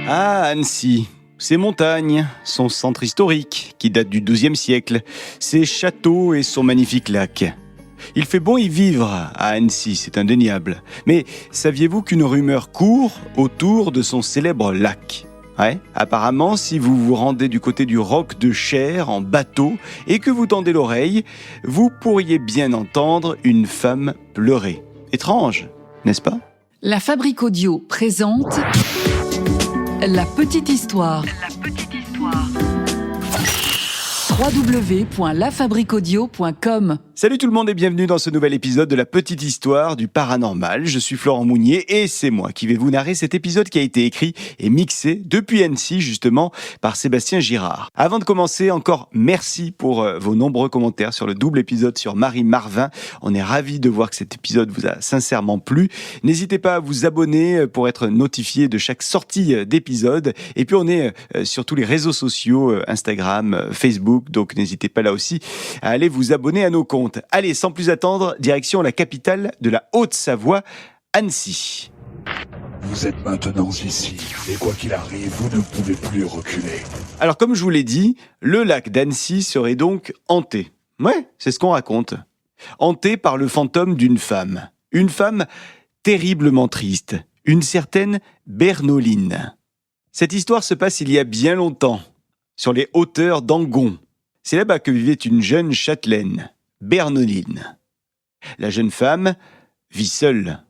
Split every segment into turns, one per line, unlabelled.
Ah, Annecy. Ses montagnes, son centre historique, qui date du XIIe siècle, ses châteaux et son magnifique lac. Il fait bon y vivre à Annecy, c'est indéniable. Mais saviez-vous qu'une rumeur court autour de son célèbre lac ? Ouais, apparemment, si vous vous rendez du côté du roc de Cher en bateau et que vous tendez l'oreille, vous pourriez bien entendre une femme pleurer. Étrange, n'est-ce pas ?
La Fabrique Audio présente La Petite Histoire. www.lafabriqueaudio.com.
Salut tout le monde et bienvenue dans ce nouvel épisode de La Petite Histoire du Paranormal. Je suis Florent Mounier et c'est moi qui vais vous narrer cet épisode qui a été écrit et mixé depuis Annecy justement par Sébastien Girard. Avant de commencer, encore merci pour vos nombreux commentaires sur le double épisode sur Marie Marvin. On est ravis de voir que cet épisode vous a sincèrement plu. N'hésitez pas à vous abonner pour être notifié de chaque sortie d'épisode. Et puis on est sur tous les réseaux sociaux, Instagram, Facebook. Donc n'hésitez pas là aussi à aller vous abonner à nos comptes. Allez, sans plus attendre, direction la capitale de la Haute-Savoie, Annecy.
Vous êtes maintenant ici, et quoi qu'il arrive, vous ne pouvez plus reculer.
Alors comme je vous l'ai dit, le lac d'Annecy serait donc hanté. Ouais, c'est ce qu'on raconte. Hanté par le fantôme d'une femme. Une femme terriblement triste. Une certaine Bernoline. Cette histoire se passe il y a bien longtemps, sur les hauteurs d'Angon. C'est là-bas que vivait une jeune châtelaine, Bernoline. La jeune femme vit seule.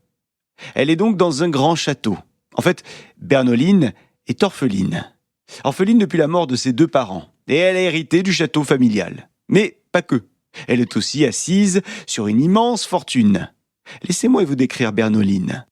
Elle est donc dans un grand château. En fait, Bernoline est orpheline. Orpheline depuis la mort de ses deux parents. Et elle a hérité du château familial. Mais pas que. Elle est aussi assise sur une immense fortune. Laissez-moi vous décrire Bernoline.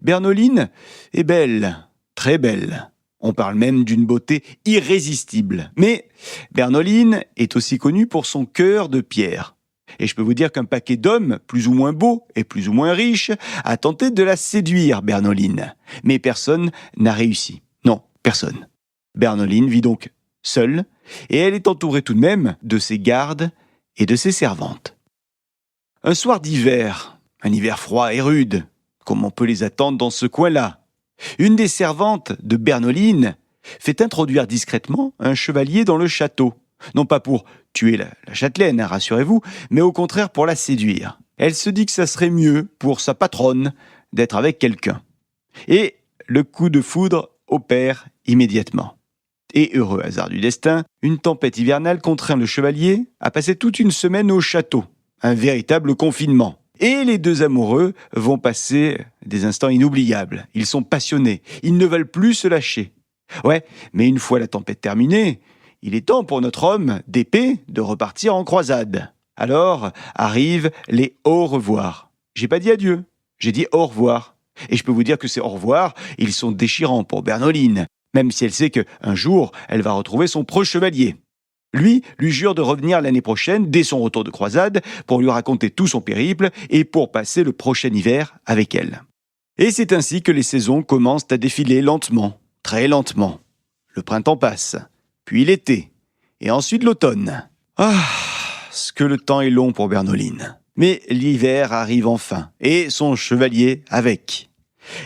Bernoline est belle, très belle. On parle même d'une beauté irrésistible. Mais Bernoline est aussi connue pour son cœur de pierre. Et je peux vous dire qu'un paquet d'hommes, plus ou moins beaux et plus ou moins riches, a tenté de la séduire, Bernoline. Mais personne n'a réussi. Non, personne. Bernoline vit donc seule, et elle est entourée tout de même de ses gardes et de ses servantes. Un soir d'hiver, un hiver froid et rude, comme on peut les attendre dans ce coin-là, une des servantes de Bernoline fait introduire discrètement un chevalier dans le château. Non pas pour tuer la châtelaine, rassurez-vous, mais au contraire pour la séduire. Elle se dit que ça serait mieux pour sa patronne d'être avec quelqu'un. Et le coup de foudre opère immédiatement. Et heureux hasard du destin, une tempête hivernale contraint le chevalier à passer toute une semaine au château. Un véritable confinement. Et les deux amoureux vont passer des instants inoubliables. Ils sont passionnés. Ils ne veulent plus se lâcher. Ouais, mais une fois la tempête terminée, il est temps pour notre homme d'épée de repartir en croisade. Alors arrivent les au revoir. J'ai pas dit adieu, j'ai dit au revoir. Et je peux vous dire que ces au revoir, ils sont déchirants pour Bernoline, même si elle sait qu'un jour, elle va retrouver son preux chevalier. Lui jure de revenir l'année prochaine, dès son retour de croisade, pour lui raconter tout son périple et pour passer le prochain hiver avec elle. Et c'est ainsi que les saisons commencent à défiler lentement, très lentement. Le printemps passe, puis l'été, et ensuite l'automne. Ah, ce que le temps est long pour Bernoline. Mais l'hiver arrive enfin, et son chevalier avec.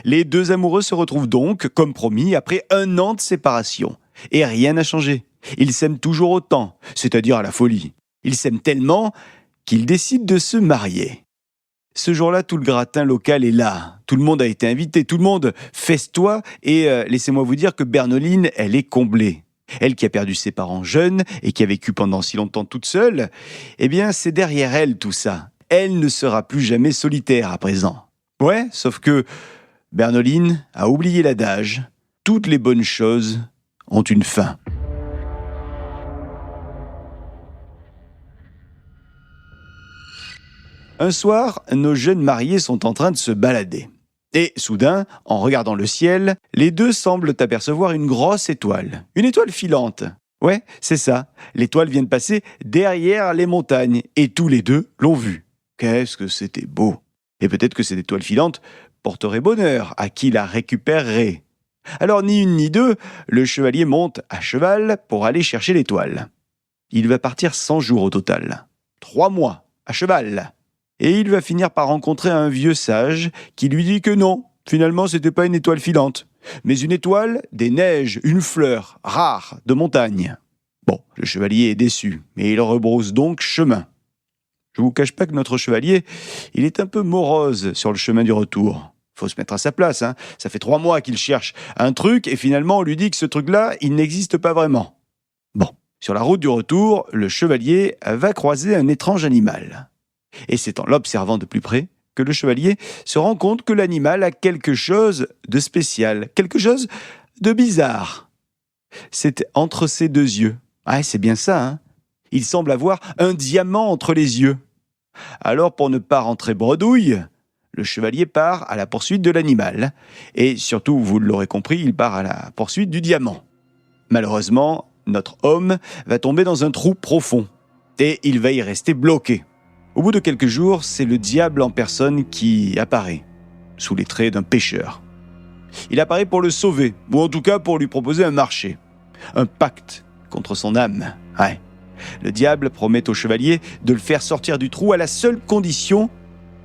Les deux amoureux se retrouvent donc, comme promis, après 1 an de séparation. Et rien n'a changé. Ils s'aiment toujours autant, c'est-à-dire à la folie. Ils s'aiment tellement qu'ils décident de se marier. Ce jour-là, tout le gratin local est là. Tout le monde a été invité, tout le monde festoie et laissez-moi vous dire que Bernoline, elle est comblée. Elle qui a perdu ses parents jeunes et qui a vécu pendant si longtemps toute seule, eh bien c'est derrière elle tout ça. Elle ne sera plus jamais solitaire à présent. Ouais, sauf que Bernoline a oublié l'adage. Toutes les bonnes choses ont une fin. Un soir, nos jeunes mariés sont en train de se balader. Et soudain, en regardant le ciel, les deux semblent apercevoir une grosse étoile. Une étoile filante. Ouais, c'est ça. L'étoile vient de passer derrière les montagnes. Et tous les deux l'ont vue. Qu'est-ce que c'était beau. Et peut-être que cette étoile filante porterait bonheur à qui la récupérerait. Alors ni une ni deux, le chevalier monte à cheval pour aller chercher l'étoile. Il va partir 100 jours au total. 3 mois à cheval. Et il va finir par rencontrer un vieux sage qui lui dit que non, Finalement, c'était pas une étoile filante, mais une étoile des neiges, une fleur rare de montagne. Bon, le chevalier est déçu, mais il rebrousse donc chemin. Je vous cache pas que notre chevalier, il est un peu morose sur le chemin du retour. Faut se mettre à sa place, hein. Ça fait 3 mois qu'il cherche un truc et finalement on lui dit que ce truc-là, il n'existe pas vraiment. Bon, sur la route du retour, le chevalier va croiser un étrange animal. Et c'est en l'observant de plus près que le chevalier se rend compte que l'animal a quelque chose de spécial, quelque chose de bizarre. C'est entre ses 2 yeux. Ah, c'est bien ça, hein. Il semble avoir un diamant entre les yeux. Alors, pour ne pas rentrer bredouille, le chevalier part à la poursuite de l'animal. Et surtout, vous l'aurez compris, il part à la poursuite du diamant. Malheureusement, notre homme va tomber dans un trou profond. Et il va y rester bloqué. Au bout de quelques jours, c'est le diable en personne qui apparaît, sous les traits d'un pêcheur. Il apparaît pour le sauver, ou en tout cas pour lui proposer un marché. Un pacte contre son âme. Ouais. Le diable promet au chevalier de le faire sortir du trou à la seule condition,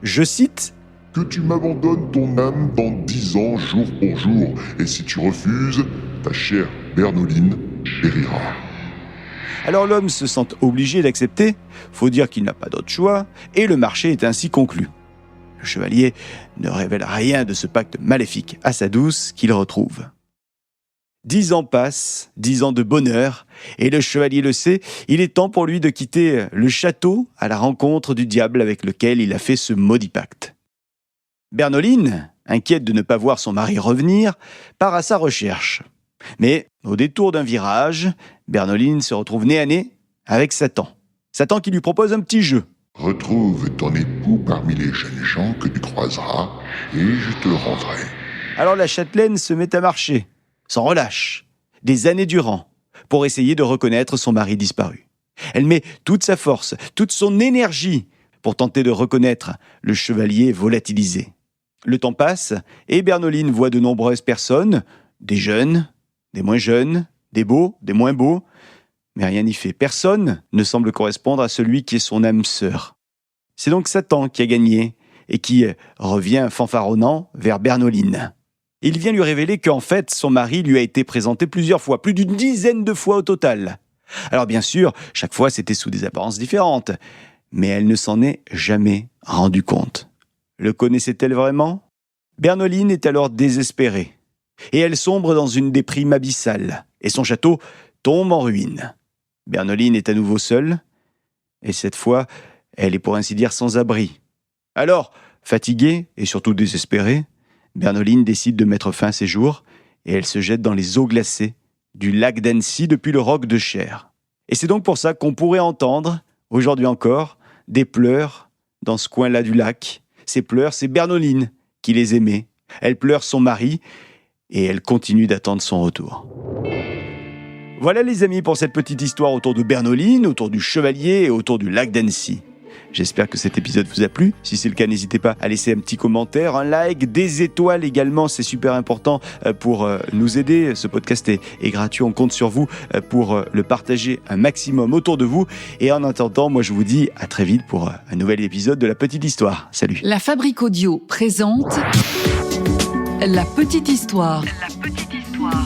je cite,
« Que tu m'abandonnes ton âme dans 10 ans, jour pour jour, et si tu refuses, ta chère Bernoline périra. »
Alors l'homme se sent obligé d'accepter, faut dire qu'il n'a pas d'autre choix, et le marché est ainsi conclu. Le chevalier ne révèle rien de ce pacte maléfique à sa douce qu'il retrouve. 10 ans passent, 10 ans de bonheur, et le chevalier le sait, il est temps pour lui de quitter le château à la rencontre du diable avec lequel il a fait ce maudit pacte. Bernoline, inquiète de ne pas voir son mari revenir, part à sa recherche. Mais, au détour d'un virage, Bernoline se retrouve nez à nez avec Satan. Satan qui lui propose un petit jeu.
« Retrouve ton époux parmi les jeunes gens que tu croiseras, et je te le rendrai. »
Alors la châtelaine se met à marcher, sans relâche, des années durant, pour essayer de reconnaître son mari disparu. Elle met toute sa force, toute son énergie, pour tenter de reconnaître le chevalier volatilisé. Le temps passe, et Bernoline voit de nombreuses personnes, des jeunes, des moins jeunes, des beaux, des moins beaux, mais rien n'y fait. Personne ne semble correspondre à celui qui est son âme sœur. C'est donc Satan qui a gagné et qui revient fanfaronnant vers Bernoline. Il vient lui révéler qu'en fait, son mari lui a été présenté plusieurs fois, plus d'une dizaine de fois au total. Alors bien sûr, chaque fois c'était sous des apparences différentes, mais elle ne s'en est jamais rendue compte. Le connaissait-elle vraiment ? Bernoline est alors désespérée, et elle sombre dans une déprime abyssale, et son château tombe en ruine. Bernoline est à nouveau seule, et cette fois, elle est pour ainsi dire sans abri. Alors, fatiguée et surtout désespérée, Bernoline décide de mettre fin à ses jours, et elle se jette dans les eaux glacées du lac d'Annecy depuis le roc de Cher. Et c'est donc pour ça qu'on pourrait entendre, aujourd'hui encore, des pleurs dans ce coin-là du lac. Ces pleurs, c'est Bernoline qui les aimait. Elle pleure son mari, et elle continue d'attendre son retour. Voilà les amis pour cette petite histoire autour de Bernoline, autour du chevalier et autour du lac d'Annecy. J'espère que cet épisode vous a plu. Si c'est le cas, n'hésitez pas à laisser un petit commentaire, un like, des étoiles également, c'est super important pour nous aider. Ce podcast est gratuit, on compte sur vous pour le partager un maximum autour de vous. Et en attendant, moi je vous dis à très vite pour un nouvel épisode de La Petite Histoire. Salut.
La Fabrique Audio présente La Petite Histoire. La Petite Histoire.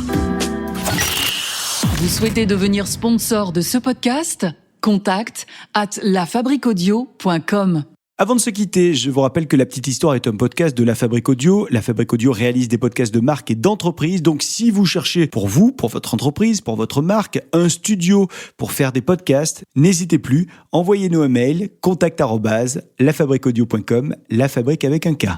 Vous souhaitez devenir sponsor de ce podcast ? Contact @lafabriqueaudio.com.
Avant de se quitter, je vous rappelle que La Petite Histoire est un podcast de La Fabrique Audio. La Fabrique Audio réalise des podcasts de marque et d'entreprise. Donc, si vous cherchez pour vous, pour votre entreprise, pour votre marque, un studio pour faire des podcasts, n'hésitez plus. Envoyez-nous un mail, contact@lafabriqueaudio.com, la fabrique avec un K.